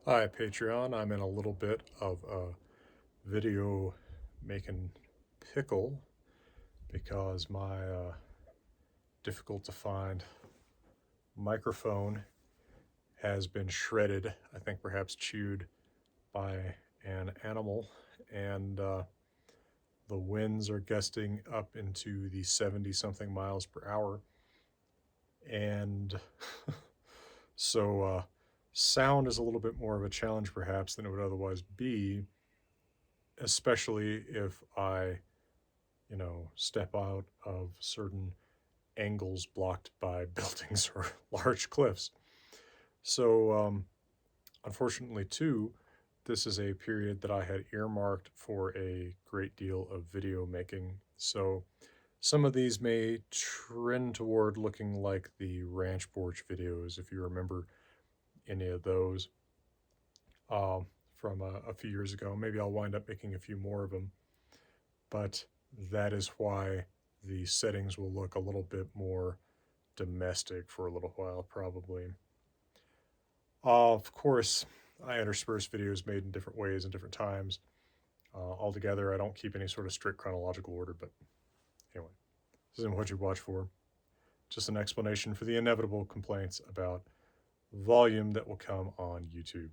Hi, Patreon. I'm in a little bit of a video making pickle because my difficult to find microphone has been shredded, I think perhaps chewed by an animal, and the winds are gusting up into the 70 something miles per hour. And so sound is a little bit more of a challenge perhaps than it would otherwise be, especially if I step out of certain angles blocked by buildings or large cliffs. So, unfortunately, too, this is a period that I had earmarked for a great deal of video making. So, some of these may trend toward looking like the ranch porch videos, if you remember any of those from a few years ago. Maybe I'll wind up making a few more of them. But that is why the settings will look a little bit more domestic for a little while, probably. Of course, I intersperse videos made in different ways and different times. Altogether, I don't keep any sort of strict chronological order, but anyway, this isn't what you watch for. Just an explanation for the inevitable complaints about volume that will come on YouTube.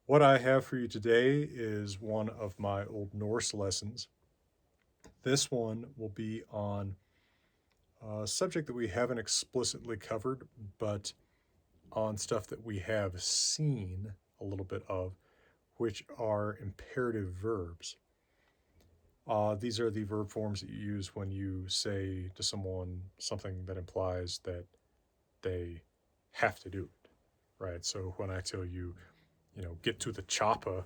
What I have for you today is one of my Old Norse lessons. This one will be on a subject that we haven't explicitly covered, but on stuff that we have seen a little bit of, which are imperative verbs. These are the verb forms that you use when you say to someone something that implies that they have to do it, right? So when I tell you, get to the chopper,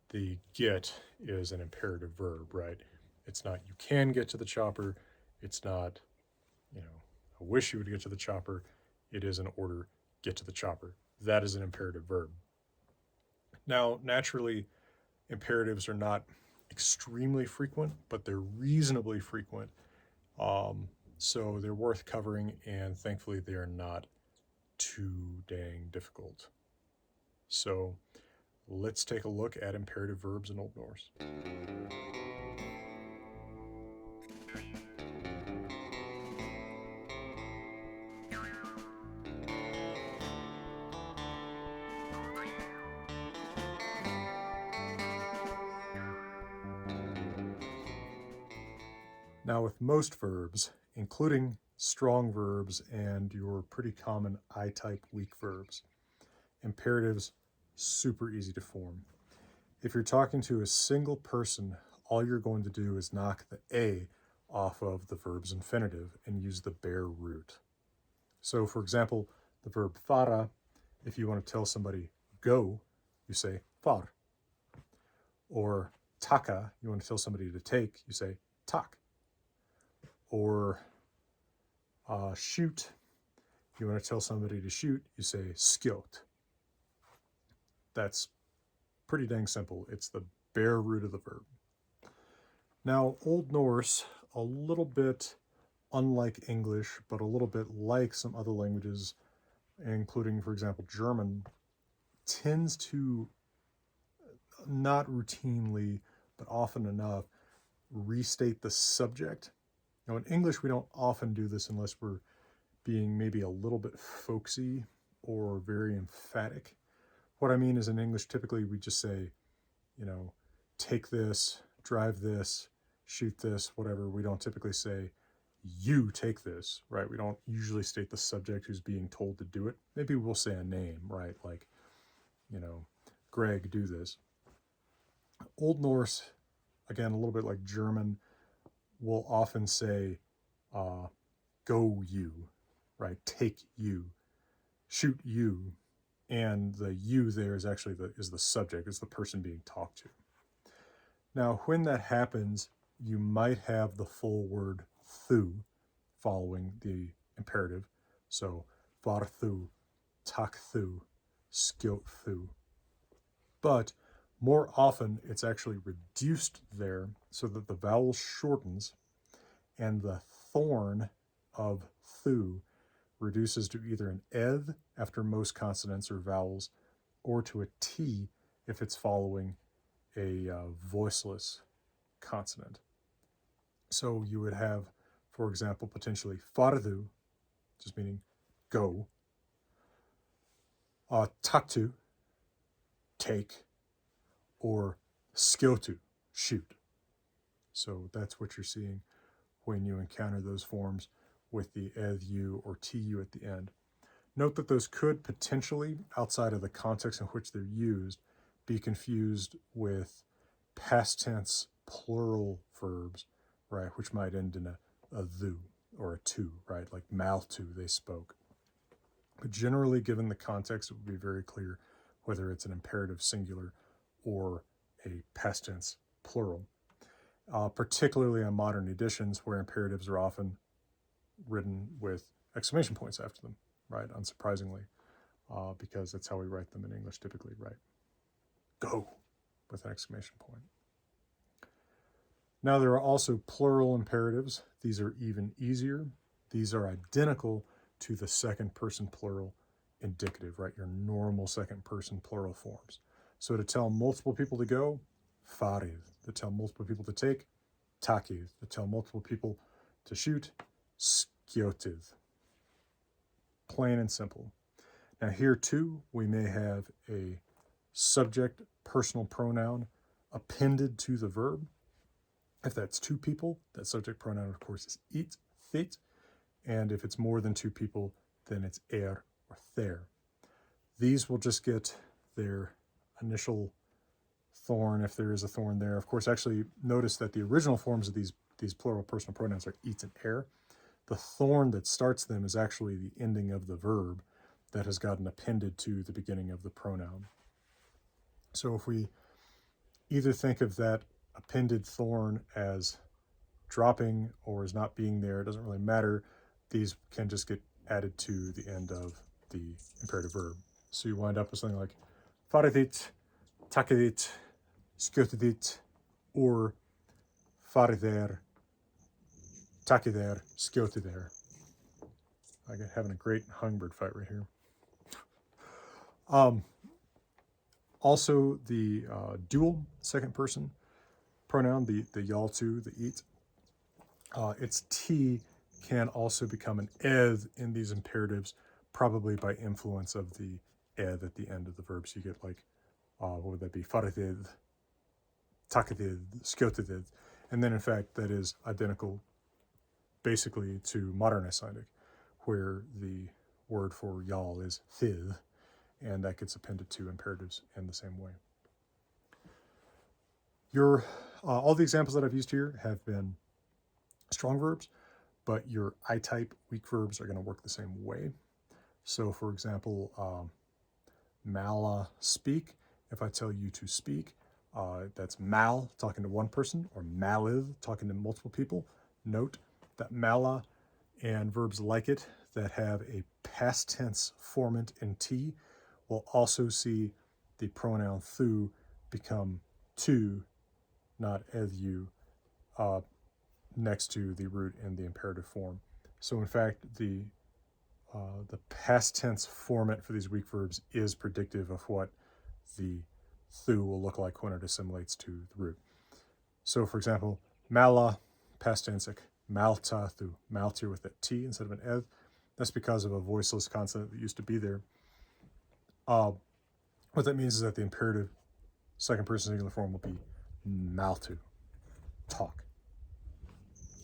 the get is an imperative verb, right? It's not you can get to the chopper. It's not, I wish you would get to the chopper. It is an order, get to the chopper. That is an imperative verb. Now, naturally, imperatives are not extremely frequent, but they're reasonably frequent. So they're worth covering, and thankfully, they are not too dang difficult. So let's take a look at imperative verbs in Old Norse. Now, with most verbs, including strong verbs and your pretty common I-type weak verbs, imperatives super easy to form. If you're talking to a single person, all you're going to do is knock the A off of the verb's infinitive and use the bare root. So, for example, the verb fara, if you want to tell somebody go, you say far. Or taka, you want to tell somebody to take, you say tak. Or shoot, you want to tell somebody to shoot, you say skjot. That's pretty dang simple. It's the bare root of the verb. Now, Old Norse, a little bit unlike English, but a little bit like some other languages, including, for example, German, tends to not routinely, but often enough, restate the subject. Now, in English, we don't often do this unless we're being maybe a little bit folksy or very emphatic. What I mean is in English, typically we just say, take this, drive this, shoot this, whatever. We don't typically say, you take this, right? We don't usually state the subject who's being told to do it. Maybe we'll say a name, right? Like, Greg, do this. Old Norse, again, a little bit like German, will often say, go you, right? Take you, shoot you. And the you there is actually the subject, it's the person being talked to. Now, when that happens, you might have the full word thu following the imperative. So, var thu, tak thu, skjot thu. But more often, it's actually reduced there so that the vowel shortens and the thorn of thu reduces to either an eth after most consonants or vowels, or to a T if it's following a voiceless consonant. So you would have, for example, potentially farðu, just meaning go, tatu, take, or skjótu, shoot. So that's what you're seeing when you encounter those forms with the edu or tu at the end. Note that those could potentially, outside of the context in which they're used, be confused with past tense plural verbs, right, which might end in a thu or a tu, right, like maltu, they spoke. But generally, given the context, it would be very clear whether it's an imperative singular or a past tense plural, particularly on modern editions where imperatives are often written with exclamation points after them, right, unsurprisingly, because that's how we write them in English typically, right? Go, with an exclamation point. Now there are also plural imperatives. These are even easier. These are identical to the second person plural indicative, right? Your normal second person plural forms. So to tell multiple people to go, farið. To tell multiple people to take, takið. To tell multiple people to shoot, skjótið. Plain and simple. Now here too, we may have a subject personal pronoun appended to the verb. If that's two people, that subject pronoun, of course, is it, thit. And if it's more than two people, then it's or their. These will just get their initial thorn, if there is a thorn there. Of course, actually, notice that the original forms of these plural personal pronouns are it and er. The thorn that starts them is actually the ending of the verb that has gotten appended to the beginning of the pronoun. So if we either think of that appended thorn as dropping or as not being there, it doesn't really matter. These can just get added to the end of the imperative verb. So you wind up with something like faridit, takidit, skjótidit, or farider, takider, skjótider. I'm having a great hummingbird fight right here. Also, the dual second person pronoun, the yaltu, the it, its T can also become an eth in these imperatives, probably by influence of the eth at the end of the verb. So you get like, what would that be? Faridid, takidid, skjótidid. And then in fact, that is identical basically to modern Icelandic, where the word for yal is thið, and that gets appended to imperatives in the same way. All the examples that I've used here have been strong verbs, but your I-type weak verbs are going to work the same way. So for example, mala, speak. If I tell you to speak, that's mal, talking to one person, or malith, talking to multiple people. Note that mala and verbs like it that have a past tense formant in T will also see the pronoun thu become tu, not edu, next to the root in the imperative form. So in fact, the past tense format for these weak verbs is predictive of what the thu will look like when it assimilates to the root. So for example, mala, past tense, malta thu, maltu with that T instead of an eth. That's because of a voiceless consonant that used to be there. What that means is that the imperative second person singular form will be maltu, talk.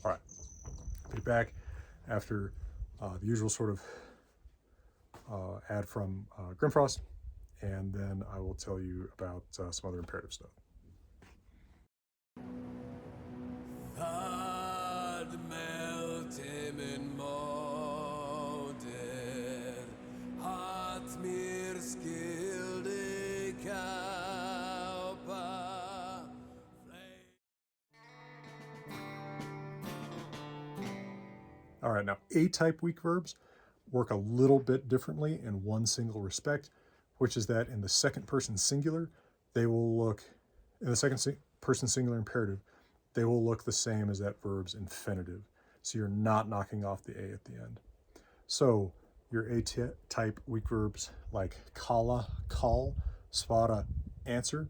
All right, be back after the usual sort of ad from Grimfrost, and then I will tell you about some other imperative stuff. All right, now A-type weak verbs work a little bit differently in one single respect, which is that in the second person singular, they will look, in the second person singular imperative, they will look the same as that verb's infinitive. So you're not knocking off the A at the end. So your A-type weak verbs like kala, call, svara, answer.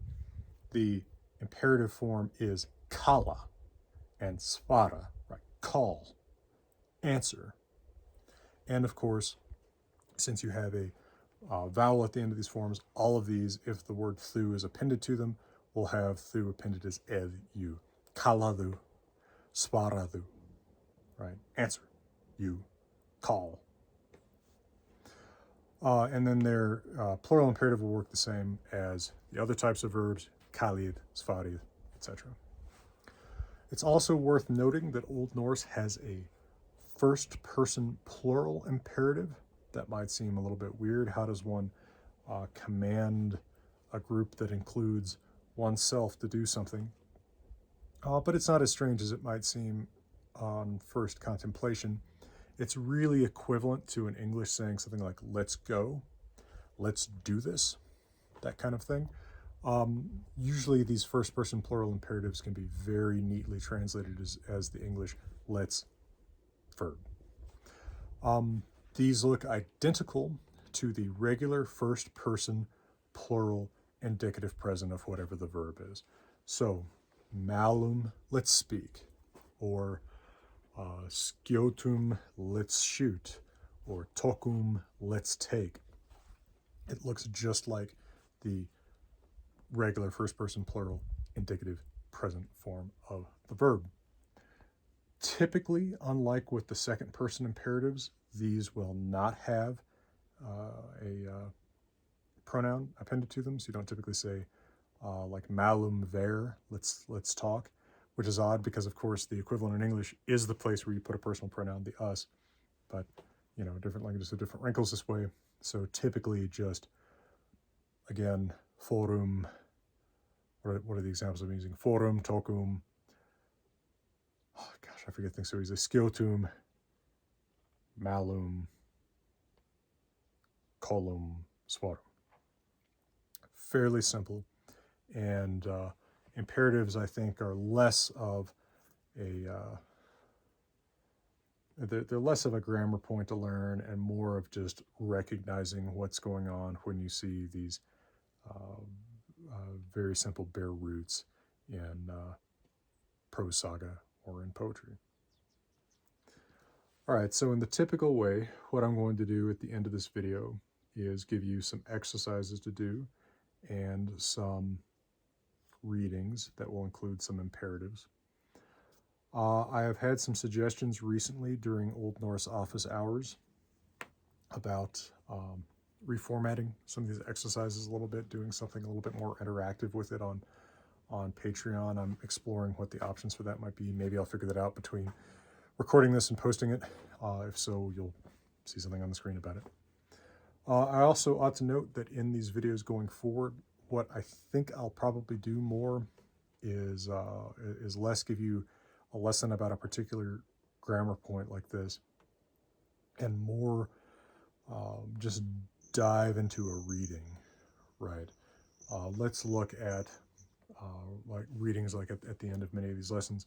The imperative form is kala, and svara, right, call, answer. And of course, since you have a vowel at the end of these forms, all of these, if the word thu is appended to them, will have thu appended as ed, you. Kaladu, svaradu, right? Answer, you, call. And then their plural imperative will work the same as the other types of verbs, kalid, svarid, etc. It's also worth noting that Old Norse has a first-person plural imperative. That might seem a little bit weird. How does one command a group that includes oneself to do something? But it's not as strange as it might seem on first contemplation. It's really equivalent to in English saying something like, let's go, let's do this, that kind of thing. Usually these first-person plural imperatives can be very neatly translated as the English let's verb. These look identical to the regular first-person plural indicative present of whatever the verb is. So, malum, let's speak, or skiotum, let's shoot, or tokum, let's take. It looks just like the regular first-person plural indicative present form of the verb. Typically, unlike with the second-person imperatives, these will not have a pronoun appended to them, so you don't typically say like malum ver, let's talk, which is odd because, of course, the equivalent in English is the place where you put a personal pronoun, the us, but, you know, different languages have different wrinkles this way, so typically just, again, forum, what are the examples I'm using? Forum, tokum, oh gosh, I forget things so easily, skiotum, malum, colum, svarum. Fairly simple, and imperatives, I think, are less of a they're less of a grammar point to learn and more of just recognizing what's going on when you see these very simple bare roots in prose saga or in poetry. All right, so in the typical way, what I'm going to do at the end of this video is give you some exercises to do and some readings that will include some imperatives. I have had some suggestions recently during Old Norse office hours about reformatting some of these exercises a little bit, doing something a little bit more interactive with it on Patreon. I'm exploring what the options for that might be. Maybe I'll figure that out between recording this and posting it. If so, you'll see something on the screen about it. I also ought to note that in these videos going forward, what I think I'll probably do more is less give you a lesson about a particular grammar point like this, and more just dive into a reading, right? Let's look at like readings like at the end of many of these lessons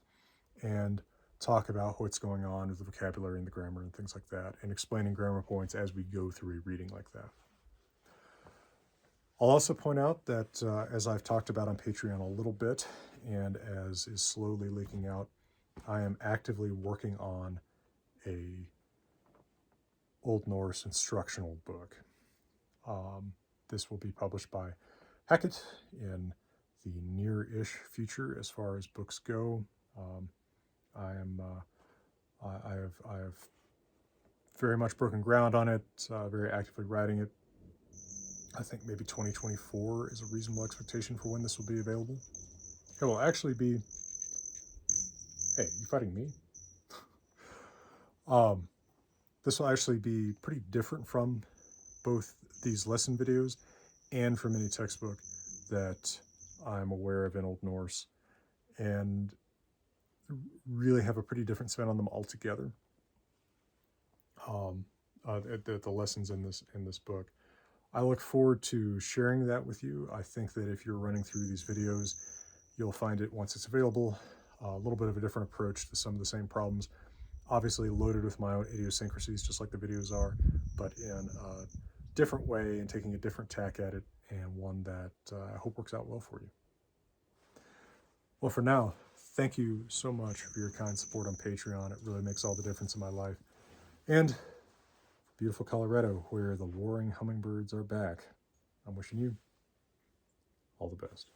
and talk about what's going on with the vocabulary and the grammar and things like that, and explaining grammar points as we go through a reading like that. I'll also point out that as I've talked about on Patreon a little bit, and as is slowly leaking out, I am actively working on a Old Norse instructional book. This will be published by Hackett in the near-ish future as far as books go. I have very much broken ground on it, very actively writing it. I think maybe 2024 is a reasonable expectation for when this will be available. It will actually be, hey, you fighting me? This will actually be pretty different from both these lesson videos and from any textbook that I'm aware of in Old Norse, and really have a pretty different spin on them altogether. The lessons in this book. I look forward to sharing that with you. I think that if you're running through these videos, you'll find it, once it's available, a little bit of a different approach to some of the same problems. Obviously loaded with my own idiosyncrasies, just like the videos are, but in a different way and taking a different tack at it, and one that I hope works out well for you. Well, for now, thank you so much for your kind support on Patreon. It really makes all the difference in my life. And beautiful Colorado, where the warring hummingbirds are back, I'm wishing you all the best.